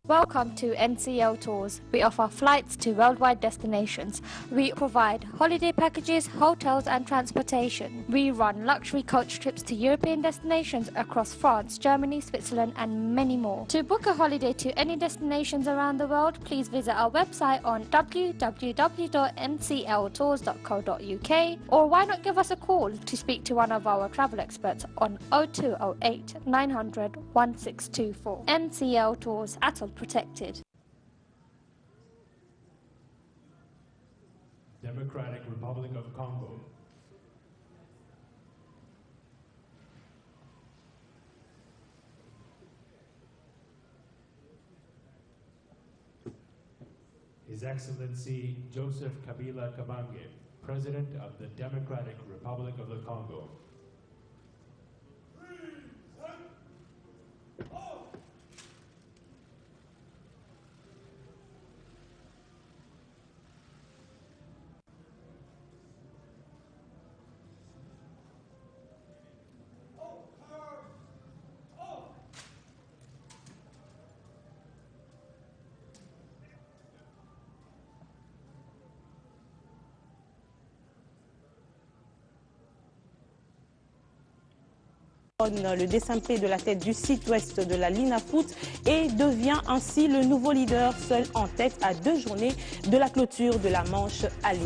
Welcome to NCL Tours. We offer flights to worldwide destinations. We provide holiday packages, hotels and transportation. We run luxury coach trips to European destinations across France, Germany, Switzerland and many more. To book a holiday to any destinations around the world, please visit our website on www.ncltours.co.uk or why not give us a call to speak to one of our travel experts on 0208 900 1624. NCL Tours, ATOL protected. Democratic Republic of Congo. His Excellency Joseph Kabila Kabange, President of the Democratic Republic of the Congo. Le décimpé de la tête du site ouest de la Linafoot et devient ainsi le nouveau leader seul en tête à 2 journées de la clôture de la Manche Ali.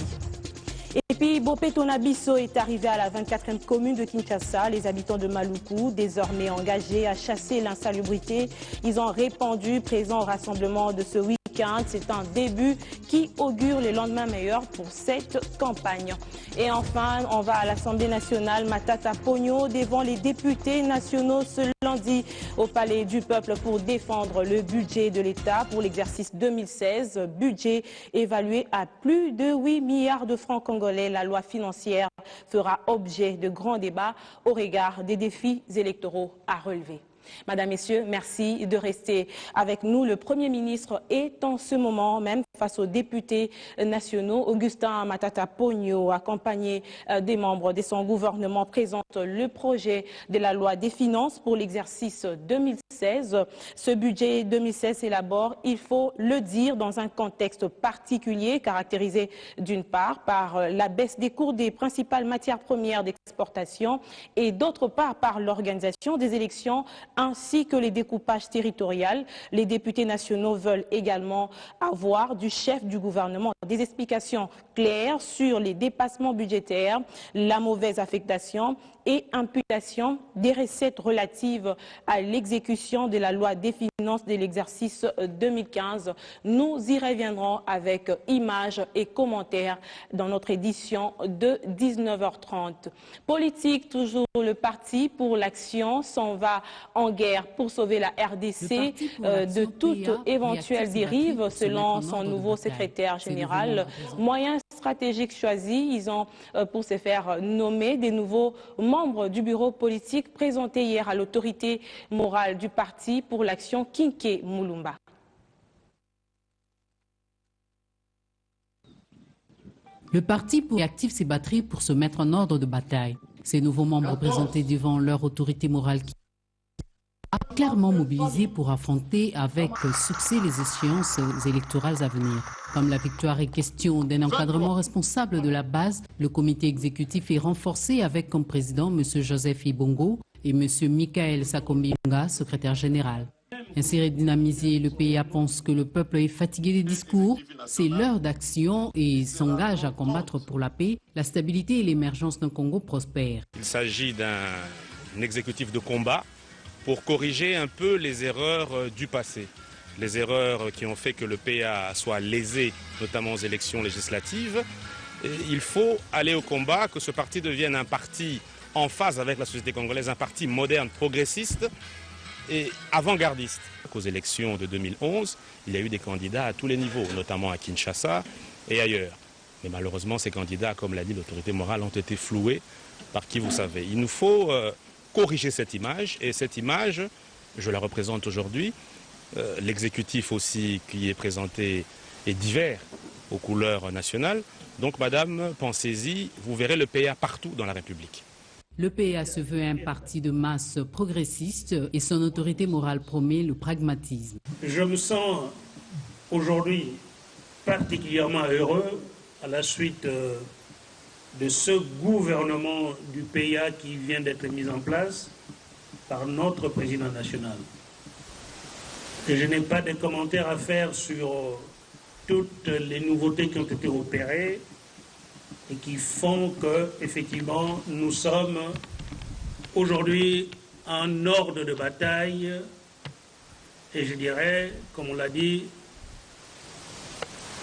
Et puis Bopé Tonabiso est arrivé à la 24e commune de Kinshasa. Les habitants de Maluku, désormais engagés à chasser l'insalubrité, ils ont répondu présents au rassemblement de ce week-end. C'est un début qui augure les lendemains meilleurs pour cette campagne. Et enfin, on va à l'Assemblée nationale, Matata Pogno, devant les députés nationaux ce lundi au Palais du Peuple pour défendre le budget de l'État pour l'exercice 2016. Budget évalué à plus de 8 milliards de francs congolais. La loi financière fera objet de grands débats au regard des défis électoraux à relever. Madame, Messieurs, merci de rester avec nous. Le Premier ministre est en ce moment même face aux députés nationaux. Augustin Matata Pogno, accompagné des membres de son gouvernement, présente le projet de la loi des finances pour l'exercice 2016. Ce budget 2016 s'élabore, il faut le dire, dans un contexte particulier caractérisé d'une part par la baisse des cours des principales matières premières d'exportation et d'autre part par l'organisation des élections ainsi que les découpages territoriaux. Les députés nationaux veulent également avoir du chef du gouvernement des explications claires sur les dépassements budgétaires, la mauvaise affectation et imputation des recettes relatives à l'exécution de la loi des finances de l'exercice 2015. Nous y reviendrons avec images et commentaires dans notre édition de 19h30. Politique, toujours le Parti pour l'Action s'en va en guerre pour sauver la RDC de toute éventuelle dérive, selon son nouveau secrétaire général. Moyen stratégique choisi, ils ont pour se faire nommer des nouveaux membres du bureau politique présenté hier à l'autorité morale du Parti pour l'Action, Kinké Moulumba. Le parti active ses batteries pour se mettre en ordre de bataille. Ces nouveaux membres présentés devant leur autorité morale qui a clairement mobilisé pour affronter avec succès les échéances électorales à venir. Comme la victoire est question d'un encadrement responsable de la base, le comité exécutif est renforcé avec comme président M. Joseph Ibongo et M. Michael Sakombilunga, secrétaire général. Ainsi redynamisé, le PA pense que le peuple est fatigué des discours, c'est l'heure d'action et s'engage à combattre pour la paix, la stabilité et l'émergence d'un Congo prospère. Il s'agit d'un exécutif de combat pour corriger un peu les erreurs du passé. Les erreurs qui ont fait que le PA soit lésé, notamment aux élections législatives. Et il faut aller au combat, que ce parti devienne un parti en phase avec la société congolaise, un parti moderne, progressiste et avant-gardiste. Aux élections de 2011, il y a eu des candidats à tous les niveaux, notamment à Kinshasa et ailleurs. Mais malheureusement, ces candidats, comme l'a dit l'autorité morale, ont été floués par qui vous savez. Il nous faut corriger cette image, et cette image, je la représente aujourd'hui. L'exécutif aussi qui est présenté est divers aux couleurs nationales. Donc madame, pensez-y, vous verrez le PA partout dans la République. Le PA se veut un parti de masse progressiste et son autorité morale promet le pragmatisme. Je me sens aujourd'hui particulièrement heureux à la suite de ce gouvernement du PA qui vient d'être mis en place par notre président national. Et je n'ai pas de commentaires à faire sur toutes les nouveautés qui ont été opérées et qui font que, effectivement, nous sommes aujourd'hui en ordre de bataille et je dirais, comme on l'a dit,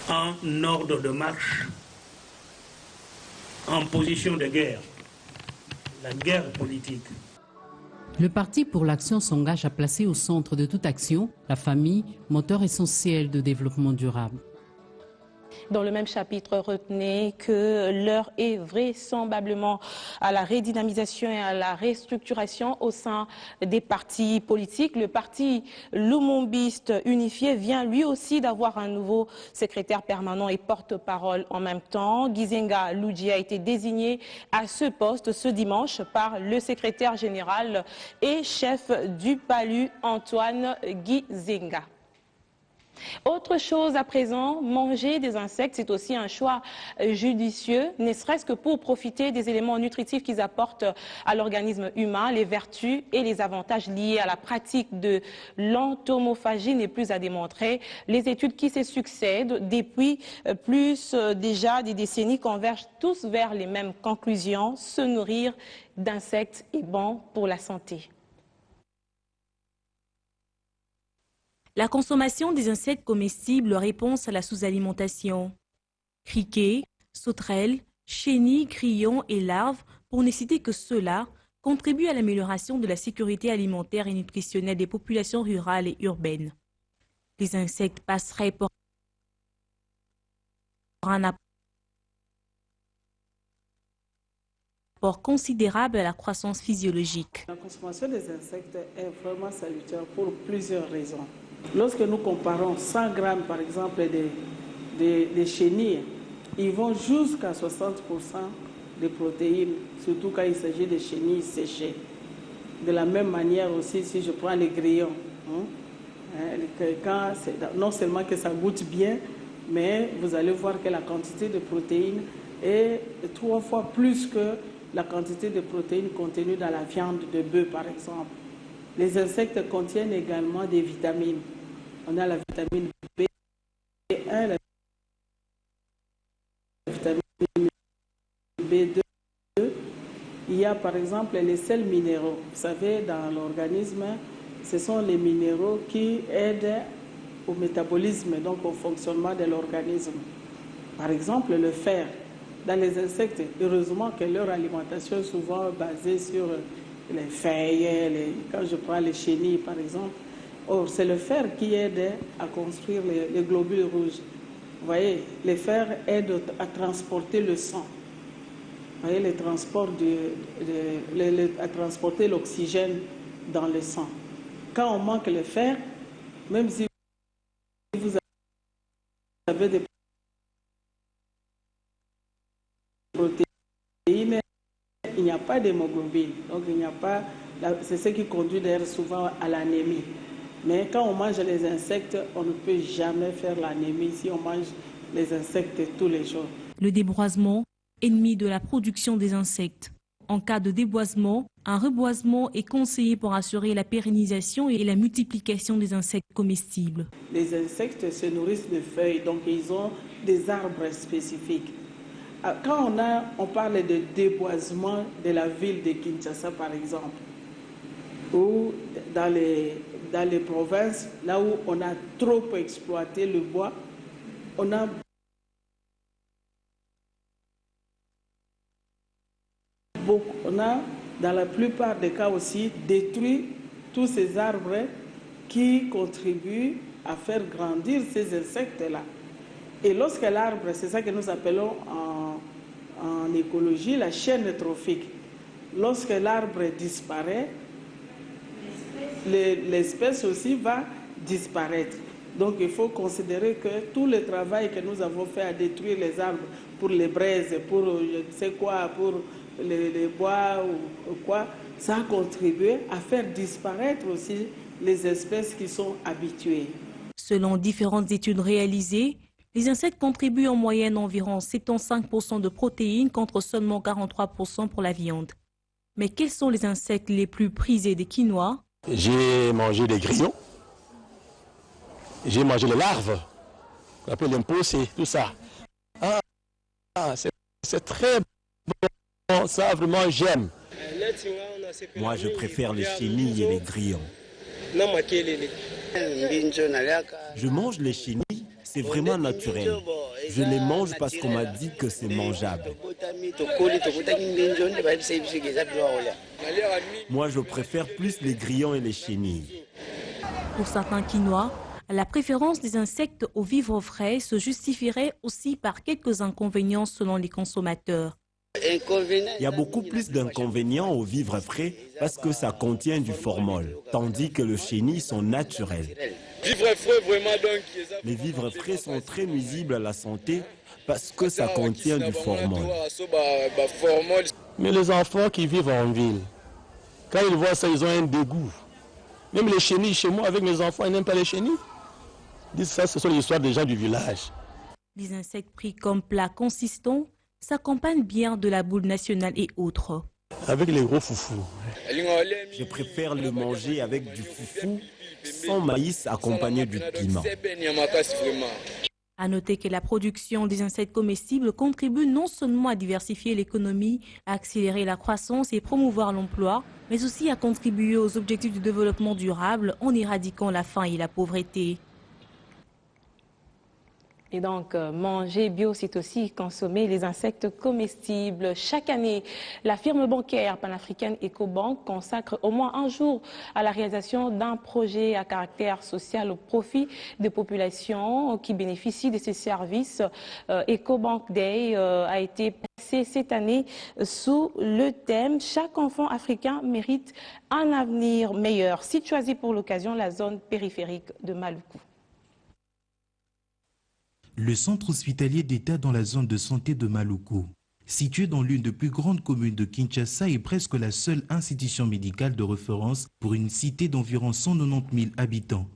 en ordre de marche, en position de guerre, la guerre politique. Le Parti pour l'Action s'engage à placer au centre de toute action la famille, moteur essentiel de développement durable. Dans le même chapitre, retenez que l'heure est vraisemblablement à la redynamisation et à la restructuration au sein des partis politiques. Le parti Lumumbiste unifié vient lui aussi d'avoir un nouveau secrétaire permanent et porte-parole en même temps. Gizenga Luji a été désigné à ce poste ce dimanche par le secrétaire général et chef du PALU, Antoine Gizenga. Autre chose à présent, manger des insectes, c'est aussi un choix judicieux, ne serait-ce que pour profiter des éléments nutritifs qu'ils apportent à l'organisme humain. Les vertus et les avantages liés à la pratique de l'entomophagie n'est plus à démontrer. Les études qui se succèdent depuis déjà des décennies convergent tous vers les mêmes conclusions. Se nourrir d'insectes est bon pour la santé. La consommation des insectes comestibles répond à la sous-alimentation. Criquets, sauterelles, chenilles, grillons et larves, pour ne citer que ceux-là, contribuent à l'amélioration de la sécurité alimentaire et nutritionnelle des populations rurales et urbaines. Les insectes passeraient pour un apport considérable à la croissance physiologique. La consommation des insectes est vraiment salutaire pour plusieurs raisons. Lorsque nous comparons 100 grammes, par exemple, de chenilles, ils vont jusqu'à 60% de protéines, surtout quand il s'agit de chenilles séchées. De la même manière aussi, si je prends les grillons, non seulement que ça goûte bien, mais vous allez voir que la quantité de protéines est 3 fois plus que la quantité de protéines contenues dans la viande de bœuf, par exemple. Les insectes contiennent également des vitamines. On a la vitamine B1, la vitamine B2. Il y a par exemple les sels minéraux. Vous savez, dans l'organisme, ce sont les minéraux qui aident au métabolisme, donc au fonctionnement de l'organisme. Par exemple, le fer. Dans les insectes, heureusement que leur alimentation est souvent basée sur les feuilles, quand je prends les chenilles par exemple. Or, c'est le fer qui aide à construire les globules rouges. Vous voyez, le fer aide à transporter le sang. Vous voyez, à transporter l'oxygène dans le sang. Quand on manque le fer, même si vous avez des protéines, il n'y a pas d'hémoglobine. Donc, il n'y a pas. C'est ce qui conduit d'ailleurs souvent à l'anémie. Mais quand on mange les insectes, on ne peut jamais faire l'anémie si on mange les insectes tous les jours. Le déboisement, ennemi de la production des insectes. En cas de déboisement, un reboisement est conseillé pour assurer la pérennisation et la multiplication des insectes comestibles. Les insectes se nourrissent de feuilles, donc ils ont des arbres spécifiques. Quand on parle de déboisement de la ville de Kinshasa, par exemple, ou dans les provinces, là où on a trop exploité le bois, on a dans la plupart des cas aussi détruit tous ces arbres qui contribuent à faire grandir ces insectes-là. Et lorsque l'arbre, c'est ça que nous appelons en écologie la chaîne trophique, lorsque l'arbre disparaît, l'espèce aussi va disparaître. Donc il faut considérer que tout le travail que nous avons fait à détruire les arbres pour les braises, pour je ne sais quoi, pour les bois ou quoi, ça a contribué à faire disparaître aussi les espèces qui sont habituées. Selon différentes études réalisées, les insectes contribuent en moyenne environ 75% de protéines contre seulement 43% pour la viande. Mais quels sont les insectes les plus prisés des quinois? J'ai mangé des grillons, j'ai mangé les larves, on appelle l'impulsé, tout ça. C'est très bon, ça vraiment j'aime. Moi je préfère les chenilles et les grillons. Je mange les chenilles, c'est vraiment naturel. Je les mange parce qu'on m'a dit que c'est mangeable. Moi je préfère plus les grillons et les chenilles. Pour certains quinois, la préférence des insectes aux vivres frais se justifierait aussi par quelques inconvénients selon les consommateurs. Il y a beaucoup plus d'inconvénients aux vivres frais parce que ça contient du formol, tandis que les chenilles sont naturelles. Les vivres frais sont très nuisibles à la santé parce que ça contient du formol. Mais les enfants qui vivent en ville, quand ils voient ça, ils ont un dégoût. Même les chenilles, chez moi, avec mes enfants, ils n'aiment pas les chenilles. Ils disent ça, ce sont les histoires des gens du village. Les insectes pris comme plats consistants s'accompagnent bien de la boule nationale et autres. Avec les gros foufous. Je préfère le manger avec du foufou sans maïs accompagné du piment. À noter que la production des insectes comestibles contribue non seulement à diversifier l'économie, à accélérer la croissance et promouvoir l'emploi, mais aussi à contribuer aux objectifs du développement durable en éradiquant la faim et la pauvreté. Et donc, manger bio, c'est aussi consommer les insectes comestibles. Chaque année, la firme bancaire panafricaine Ecobank consacre au moins un jour à la réalisation d'un projet à caractère social au profit des populations qui bénéficient de ces services. Ecobank Day a été passé cette année sous le thème « Chaque enfant africain mérite un avenir meilleur ». Site choisi pour l'occasion, la zone périphérique de Maluku. Le centre hospitalier d'État dans la zone de santé de Maluku, situé dans l'une des plus grandes communes de Kinshasa, est presque la seule institution médicale de référence pour une cité d'environ 190 000 habitants.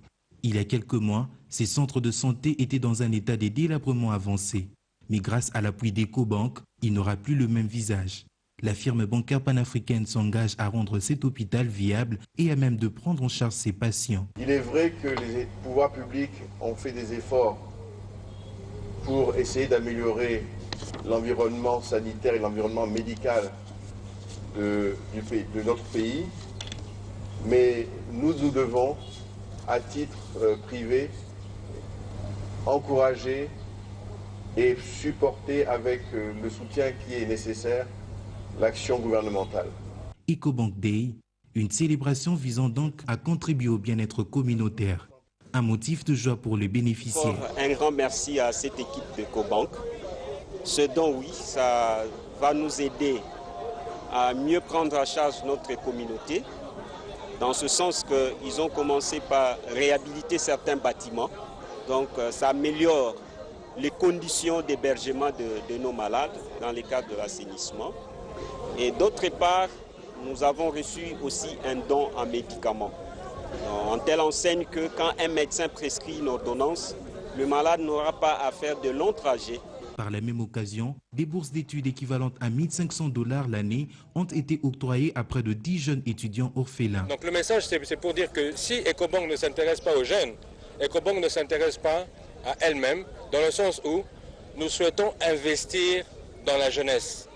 Il y a quelques mois, ces centres de santé étaient dans un état de délabrement avancé. Mais grâce à l'appui d'Ecobank, il n'aura plus le même visage. La firme bancaire panafricaine s'engage à rendre cet hôpital viable et à même de prendre en charge ses patients. Il est vrai que les pouvoirs publics ont fait des efforts pour essayer d'améliorer l'environnement sanitaire et l'environnement médical de notre pays. Mais nous devons, à titre privé, encourager et supporter avec le soutien qui est nécessaire l'action gouvernementale. Ecobank Day, une célébration visant donc à contribuer au bien-être communautaire. Un motif de joie pour les bénéficiaires. Un grand merci à cette équipe de Ecobank. Ce don, oui, ça va nous aider à mieux prendre en charge notre communauté, dans ce sens qu'ils ont commencé par réhabiliter certains bâtiments. Donc ça améliore les conditions d'hébergement de nos malades dans les cas de l'assainissement. Et d'autre part, nous avons reçu aussi un don en médicaments. En telle enseigne que quand un médecin prescrit une ordonnance, le malade n'aura pas à faire de longs trajets. Par la même occasion, des bourses d'études équivalentes à 1 500 $ l'année ont été octroyées à près de 10 jeunes étudiants orphelins. Donc le message, c'est pour dire que si Ecobank ne s'intéresse pas aux jeunes, Ecobank ne s'intéresse pas à elle-même, dans le sens où nous souhaitons investir dans la jeunesse.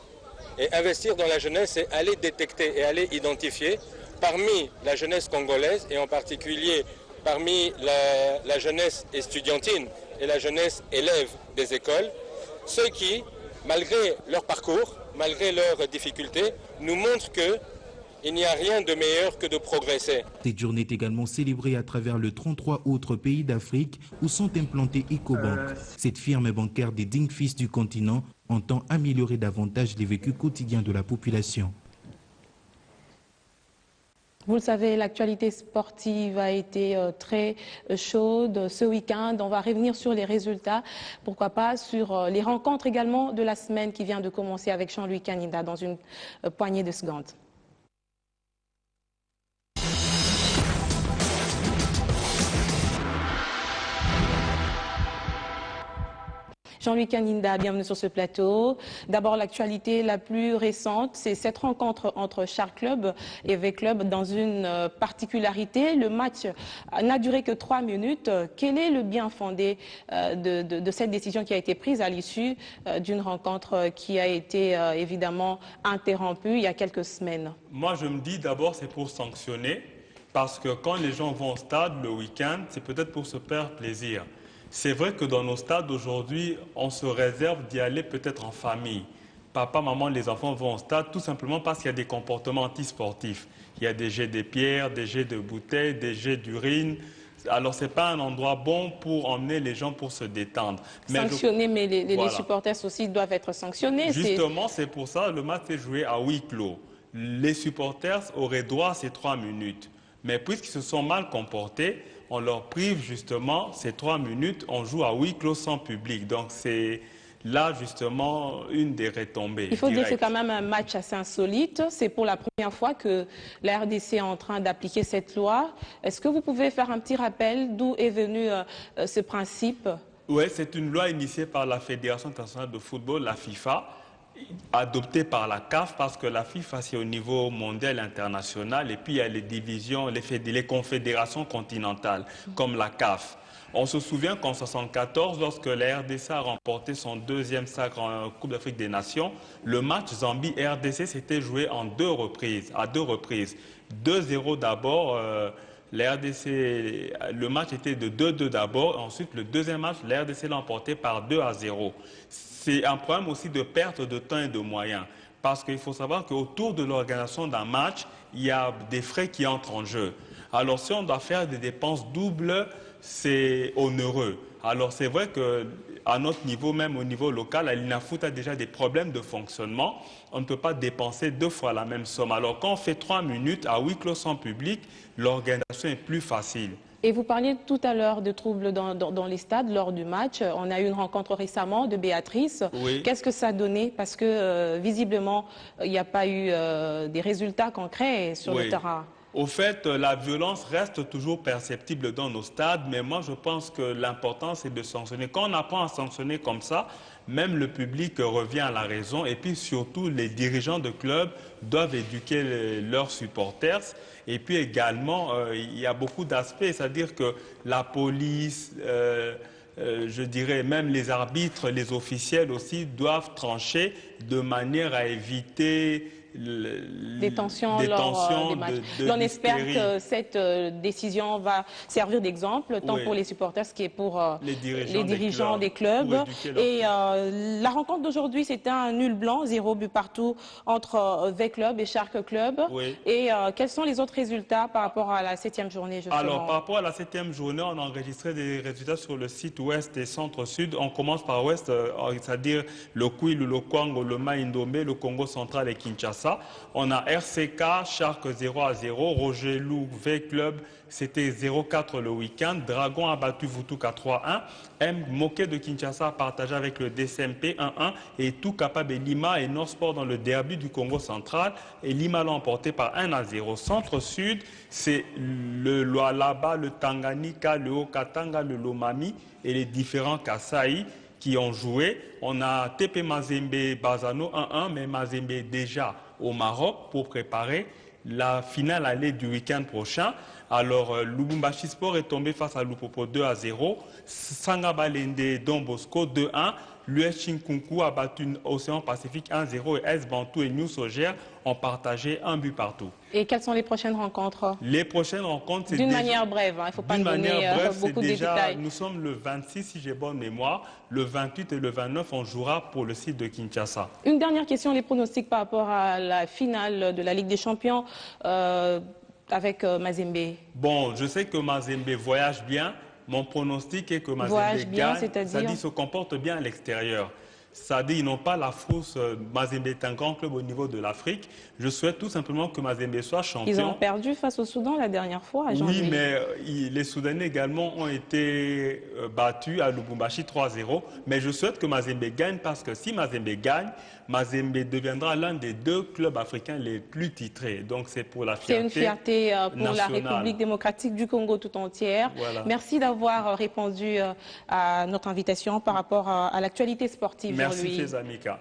Et investir dans la jeunesse, c'est aller détecter et aller identifier parmi la jeunesse congolaise et en particulier parmi la jeunesse estudiantine et la jeunesse élève des écoles, ceux qui, malgré leur parcours, malgré leurs difficultés, nous montrent qu'il n'y a rien de meilleur que de progresser. Cette journée est également célébrée à travers les 33 autres pays d'Afrique où sont implantés Ecobank. Cette firme bancaire des dignes fils du continent entend améliorer davantage les vécus quotidiens de la population. Vous le savez, l'actualité sportive a été très chaude ce week-end. On va revenir sur les résultats, pourquoi pas sur les rencontres également de la semaine qui vient de commencer avec Jean-Louis Kaninda dans une poignée de secondes. Jean-Louis Kaninda, bienvenue sur ce plateau. D'abord, l'actualité la plus récente, c'est cette rencontre entre Shark Club et V-Club dans une particularité. Le match n'a duré que 3 minutes. Quel est le bien fondé de cette décision qui a été prise à l'issue d'une rencontre qui a été évidemment interrompue il y a quelques semaines? Moi, je me dis d'abord c'est pour sanctionner, parce que quand les gens vont au stade le week-end, c'est peut-être pour se faire plaisir. C'est vrai que dans nos stades aujourd'hui, on se réserve d'y aller peut-être en famille. Papa, maman, les enfants vont au stade tout simplement parce qu'il y a des comportements antisportifs. Il y a des jets de pierres, des jets de bouteilles, des jets d'urine. Alors, ce n'est pas un endroit bon pour emmener les gens pour se détendre. Sanctionner, mais les supporters aussi doivent être sanctionnés. Justement, c'est pour ça que le match est joué à huis clos. Les supporters auraient droit à ces 3 minutes. Mais puisqu'ils se sont mal comportés, on leur prive justement ces 3 minutes, on joue à huis clos sans public. Donc c'est là justement une des retombées. Il faut dire que c'est quand même un match assez insolite. C'est pour la première fois que la RDC est en train d'appliquer cette loi. Est-ce que vous pouvez faire un petit rappel d'où est venu ce principe? Oui, c'est une loi initiée par la Fédération internationale de football, la FIFA, adopté par la CAF, parce que la FIFA c'est au niveau mondial et international, et puis il y a les divisions, les confédérations continentales comme la CAF. On se souvient qu'en 1974, lorsque la RDC a remporté son 2e sacre en Coupe d'Afrique des Nations, le match Zambie-RDC s'était joué à 2 reprises. 2-0 d'abord, la RDC, le match était de 2-2 d'abord, ensuite le deuxième match, la RDC l'a emporté par 2-0. C'est un problème aussi de perte de temps et de moyens, parce qu'il faut savoir qu'autour de l'organisation d'un match, il y a des frais qui entrent en jeu. Alors si on doit faire des dépenses doubles, c'est onéreux. Alors c'est vrai qu'à notre niveau, même au niveau local, la Linafoot a déjà des problèmes de fonctionnement. On ne peut pas dépenser 2 fois la même somme. Alors quand on fait 3 minutes à huis clos sans public, l'organisation est plus facile. Et vous parliez tout à l'heure de troubles dans les stades lors du match. On a eu une rencontre récemment de Béatrice. Oui. Qu'est-ce que ça a donné? Parce que visiblement, il n'y a pas eu des résultats concrets sur le terrain. Au fait, la violence reste toujours perceptible dans nos stades, mais moi je pense que l'important c'est de sanctionner. Quand on apprend à sanctionner comme ça, même le public revient à la raison, et puis surtout les dirigeants de clubs doivent éduquer leurs supporters. Et puis également, il y a beaucoup d'aspects, c'est-à-dire que la police, je dirais même les arbitres, les officiels aussi doivent trancher de manière à éviter des tensions lors des matchs. On espère que cette décision va servir d'exemple, tant pour les supporters que pour les dirigeants des clubs. Et la rencontre d'aujourd'hui, c'était un nul blanc, 0 but partout entre V-Club et Shark Club. Et quels sont les autres résultats par rapport à la 7e journée, justement? Alors, par rapport à la 7e journée, on a enregistré des résultats sur le site ouest et centre-sud. On commence par ouest, c'est-à-dire le Kwilu, le Kwango, le Maïndomé, le Congo central et Kinshasa. On a RCK, Shark 0-0, Roger Lou, V-Club, c'était 0-4 le week-end. Dragon a battu Vutuka 3-1. M. Moké de Kinshasa a partagé avec le DCMP 1-1. Et tout capable Lima et Norsport dans le derby du Congo central. Et Lima l'a emporté par 1-0. Centre-sud, c'est le Lualaba, le Tanganyika, le Haut-Katanga, le Lomami et les différents Kasaï qui ont joué. On a TP Mazembe Bazano 1-1, mais Mazembe est déjà au Maroc pour préparer la finale allée du week-end prochain. Alors, Lubumbashi Sport est tombé face à Lupopo 2-0. Sangabalende Don Bosco 2-1. L'US Chinkunku a battu Océan Pacifique 1-0 et S Bantou et New Sogère ont partagé 1 but partout. Et quelles sont les prochaines rencontres? Les prochaines rencontres, c'est d'une manière brève, il ne faut pas nous donner beaucoup de détails. Nous sommes le 26, si j'ai bonne mémoire. Le 28 et le 29, on jouera pour le site de Kinshasa. Une dernière question, les pronostics par rapport à la finale de la Ligue des Champions avec Mazembe. Bon, je sais que Mazembe voyage bien. Mon pronostic est que Mazembe gagne, c'est-à-dire se comporte bien à l'extérieur. C'est-à-dire, ils n'ont pas la frousse. Mazembe est un grand club au niveau de l'Afrique. Je souhaite tout simplement que Mazembe soit champion. Ils ont perdu face au Soudan la dernière fois à janvier. Oui, mais les Soudanais également ont été battus à Lubumbashi 3-0. Mais je souhaite que Mazembe gagne parce que si Mazembe gagne, Mazembe deviendra l'un des 2 clubs africains les plus titrés. Donc c'est pour la fierté. C'est une fierté pour nationale. la République démocratique du Congo tout entière. Voilà. Merci d'avoir répondu à notre invitation par rapport à l'actualité sportive. Merci Fezamika.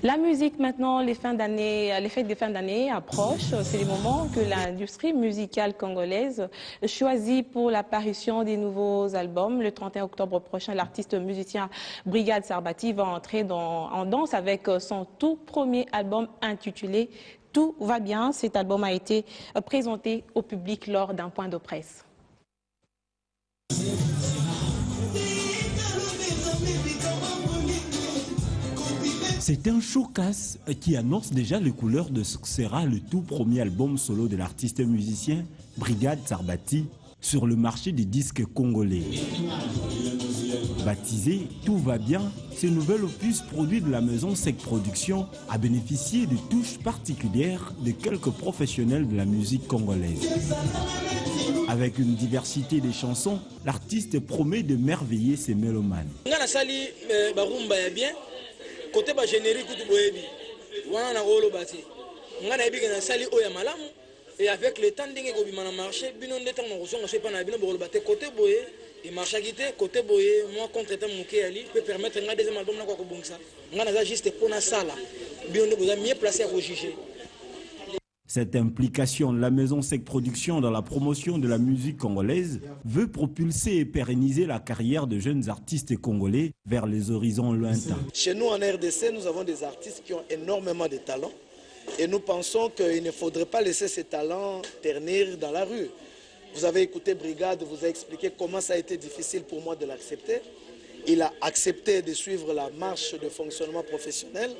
La musique maintenant, les fêtes de fin d'année approchent. C'est le moment que l'industrie musicale congolaise choisit pour l'apparition des nouveaux albums. Le 31 octobre prochain, l'artiste musicien Brigade Sarbati va entrer en danse avec son tout premier album intitulé « Tout va bien ». Cet album a été présenté au public lors d'un point de presse. C'est un showcase qui annonce déjà les couleurs de ce que sera le tout premier album solo de l'artiste musicien Brigade Sarbati sur le marché des disques congolais. Baptisé « Tout va bien », ce nouvel opus produit de la maison Sec Production a bénéficié de touches particulières de quelques professionnels de la musique congolaise. Avec une diversité de chansons, l'artiste promet de merveiller ses mélomanes. Côté ba générique du boyebi wana rolo bati ngana ebi na sali oya malamu et avec le temps dingue ko bimana marché bino ndeta na kusonga sepa na bino bolo bate côté boye et marché quitté côté boye moi contre temps muke ali peut permettre nga deuxième album na ko bongisa ngana za juste pour na sala bino ndo boza mieux placé à juger. Cette implication de la maison Sec Production dans la promotion de la musique congolaise veut propulser et pérenniser la carrière de jeunes artistes congolais vers les horizons lointains. Chez nous en RDC, nous avons des artistes qui ont énormément de talent et nous pensons qu'il ne faudrait pas laisser ces talents ternir dans la rue. Vous avez écouté Brigade, vous a expliqué comment ça a été difficile pour moi de l'accepter. Il a accepté de suivre la marche de fonctionnement professionnel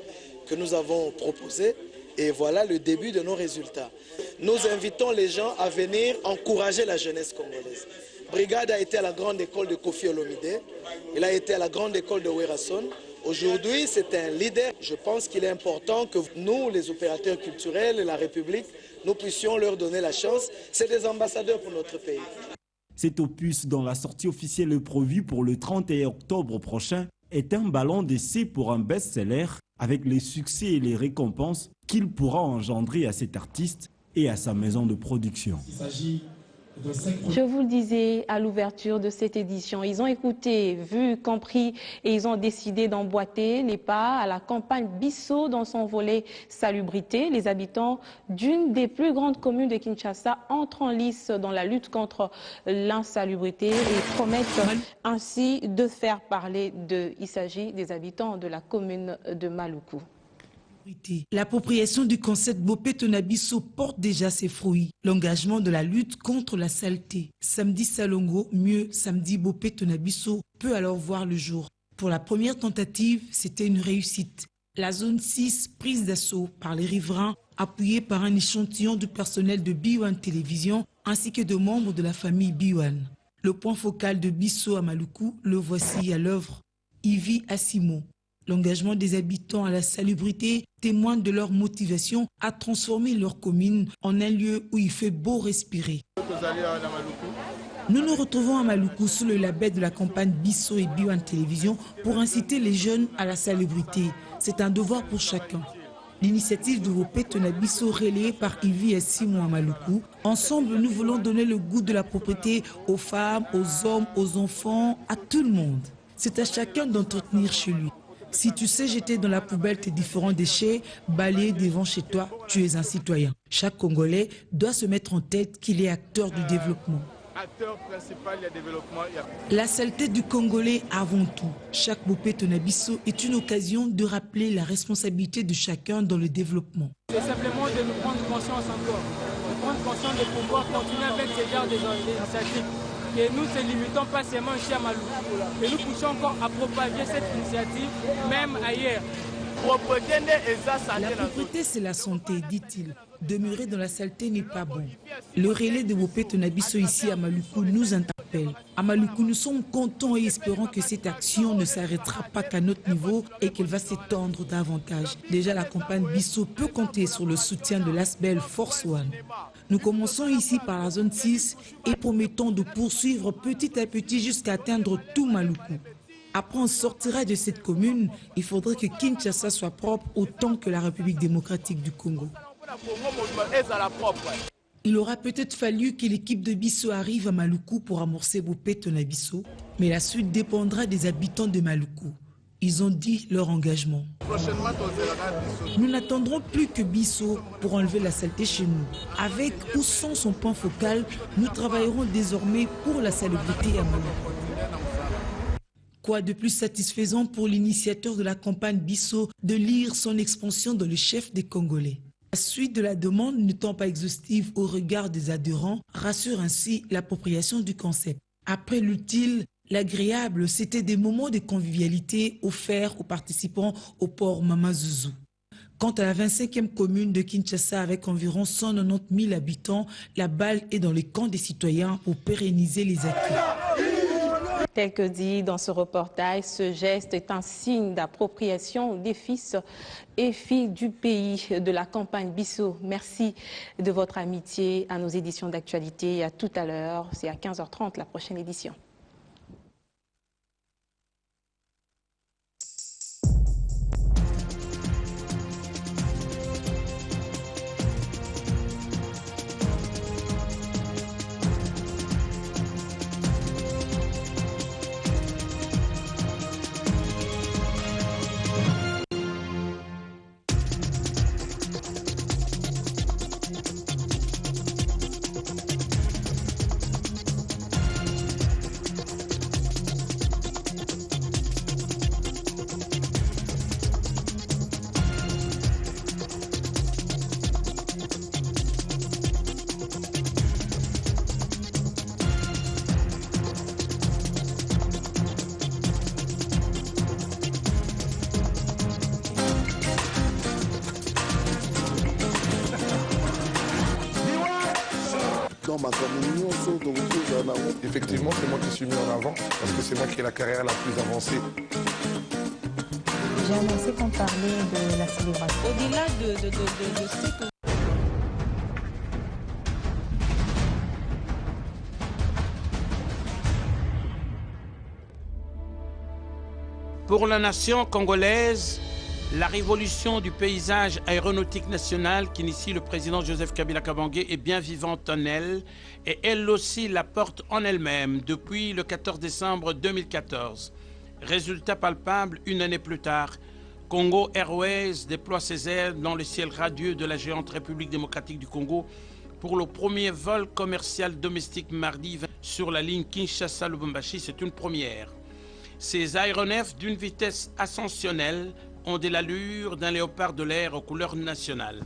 que nous avons proposée. Et voilà le début de nos résultats. Nous invitons les gens à venir encourager la jeunesse congolaise. Brigade a été à la grande école de Kofi Olomide. Il a été à la grande école de Werason. Aujourd'hui, c'est un leader. Je pense qu'il est important que nous, les opérateurs culturels et la République, nous puissions leur donner la chance. C'est des ambassadeurs pour notre pays. Cet opus, dont la sortie officielle est prévue pour le 31 octobre prochain, est un ballon d'essai pour un best-seller avec les succès et les récompenses qu'il pourra engendrer à cet artiste et à sa maison de production. Je vous le disais à l'ouverture de cette édition, ils ont écouté, vu, compris et ils ont décidé d'emboîter les pas à la campagne Bisso dans son volet salubrité. Les habitants d'une des plus grandes communes de Kinshasa entrent en lice dans la lutte contre l'insalubrité et promettent ainsi de faire parler d'eux. Il s'agit des habitants de la commune de Maluku. L'appropriation du concept Bopé Tonabiso porte déjà ses fruits. L'engagement de la lutte contre la saleté. Samedi Salongo, mieux samedi Bopé Tonabiso, peut alors voir le jour. Pour la première tentative, c'était une réussite. La zone 6, prise d'assaut par les riverains, appuyée par un échantillon du personnel de B1 Télévision ainsi que de membres de la famille B1. Le point focal de Bisso à Maluku, le voici à l'œuvre. Ivy Assimo. L'engagement des habitants à la salubrité témoigne de leur motivation à transformer leur commune en un lieu où il fait beau respirer. Nous nous retrouvons à Maluku sous le label de la campagne Bisso et B1 Télévision pour inciter les jeunes à la salubrité. C'est un devoir pour chacun. L'initiative de Bopé Tonabiso relayée par Ivy et Simon à Maluku. Ensemble, nous voulons donner le goût de la propriété aux femmes, aux hommes, aux enfants, à tout le monde. C'est à chacun d'entretenir chez lui. Si tu sais jeter dans la poubelle tes différents déchets, balayer devant chez toi, tu es un citoyen. Chaque Congolais doit se mettre en tête qu'il est acteur du développement. Acteur principal, il y a développement. La saleté du Congolais avant tout. Chaque Bopé Tonabiso est une occasion de rappeler la responsabilité de chacun dans le développement. C'est simplement de nous prendre conscience encore, de prendre conscience de pouvoir continuer avec ces genres d'initiatives. Et nous ne se limitons pas seulement ici à Maluku. Et nous poussons encore à propager cette initiative, même ailleurs. La propreté, c'est la santé, dit-il. Demeurer dans la saleté n'est pas bon. Le relais de Bopé Tonabiso ici à Maluku nous interpelle. À Maluku, nous sommes contents et espérons que cette action ne s'arrêtera pas qu'à notre niveau et qu'elle va s'étendre davantage. Déjà, la campagne Bisso peut compter sur le soutien de l'ASBEL Force One. Nous commençons ici par la zone 6 et promettons de poursuivre petit à petit jusqu'à atteindre tout Maluku. Après, on sortira de cette commune. Il faudrait que Kinshasa soit propre autant que la République démocratique du Congo. Il aura peut-être fallu que l'équipe de Bisso arrive à Maluku pour amorcer Bopé Tonabiso, mais la suite dépendra des habitants de Maluku. Ils ont dit leur engagement. Nous n'attendrons plus que Bisso pour enlever la saleté chez nous. Avec ou sans son point focal, nous travaillerons désormais pour la salubrité à Maluku. Quoi de plus satisfaisant pour l'initiateur de la campagne Bisso de lire son expansion dans le chef des Congolais. La suite de la demande, n'étant pas exhaustive au regard des adhérents, rassure ainsi l'appropriation du concept. Après l'utile, l'agréable, c'était des moments de convivialité offerts aux participants au port Mamazouzou. Quant à la 25e commune de Kinshasa avec environ 190 000 habitants, la balle est dans les camps des citoyens pour pérenniser les acquis. Tel que dit dans ce reportage, ce geste est un signe d'appropriation des fils et filles du pays de la campagne Bisso. Merci de votre amitié à nos éditions d'actualité. À tout à l'heure, c'est à 15h30 la prochaine édition. Effectivement, c'est moi qui suis mis en avant parce que c'est moi qui ai la carrière la plus avancée. J'ai annoncé qu'on parlait de la célébration. Au-delà de ce que... Pour la nation congolaise, la révolution du paysage aéronautique national qu'initie le président Joseph Kabila Kabange est bien vivante en elle et elle aussi la porte en elle-même depuis le 14 décembre 2014. Résultat palpable, une année plus tard, Congo Airways déploie ses ailes dans le ciel radieux de la géante République démocratique du Congo pour le premier vol commercial domestique mardi sur la ligne Kinshasa-Lubumbashi. C'est une première. Ces aéronefs d'une vitesse ascensionnelle ont de l'allure d'un léopard de l'air aux couleurs nationales.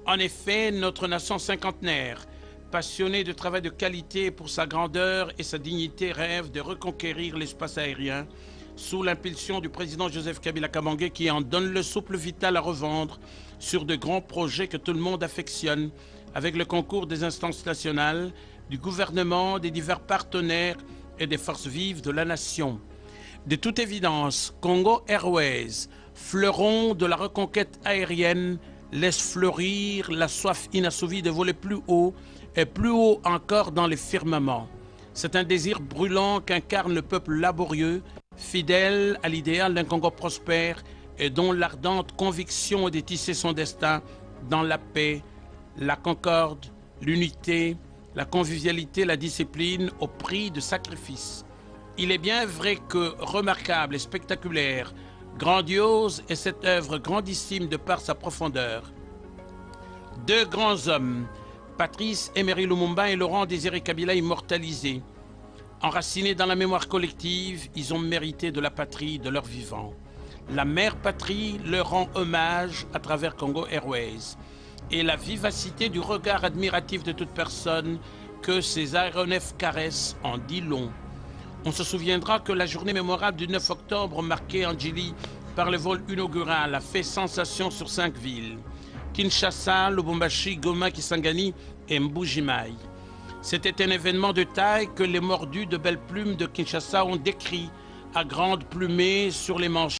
En effet, notre nation cinquantenaire, passionnée de travail de qualité pour sa grandeur et sa dignité, rêve de reconquérir l'espace aérien sous l'impulsion du président Joseph Kabila Kabange qui en donne le souffle vital à revendre sur de grands projets que tout le monde affectionne avec le concours des instances nationales, du gouvernement, des divers partenaires et des forces vives de la nation. De toute évidence, Congo Airways, fleuron de la reconquête aérienne, laisse fleurir la soif inassouvie de voler plus haut et plus haut encore dans les firmaments. C'est un désir brûlant qu'incarne le peuple laborieux, fidèle à l'idéal d'un Congo prospère et dont l'ardente conviction est de tisser son destin dans la paix, la concorde, l'unité, la convivialité, la discipline au prix de sacrifices. Il est bien vrai que remarquable et spectaculaire, grandiose est cette œuvre grandissime de par sa profondeur. Deux grands hommes, Patrice Emery Lumumba et Laurent Désiré Kabila immortalisés. Enracinés dans la mémoire collective, ils ont mérité de la patrie de leur vivant. La mère patrie leur rend hommage à travers Congo Airways. Et la vivacité du regard admiratif de toute personne que ces aéronefs caressent en dit long. On se souviendra que la journée mémorable du 9 octobre marquait en Djili par le vol inaugural a fait sensation sur 5 villes: Kinshasa, Lubumbashi, Goma, Kisangani et Mbuji-Mayi. C'était un événement de taille que les mordus de belles plumes de Kinshasa ont décrit à grandes plumées sur les manches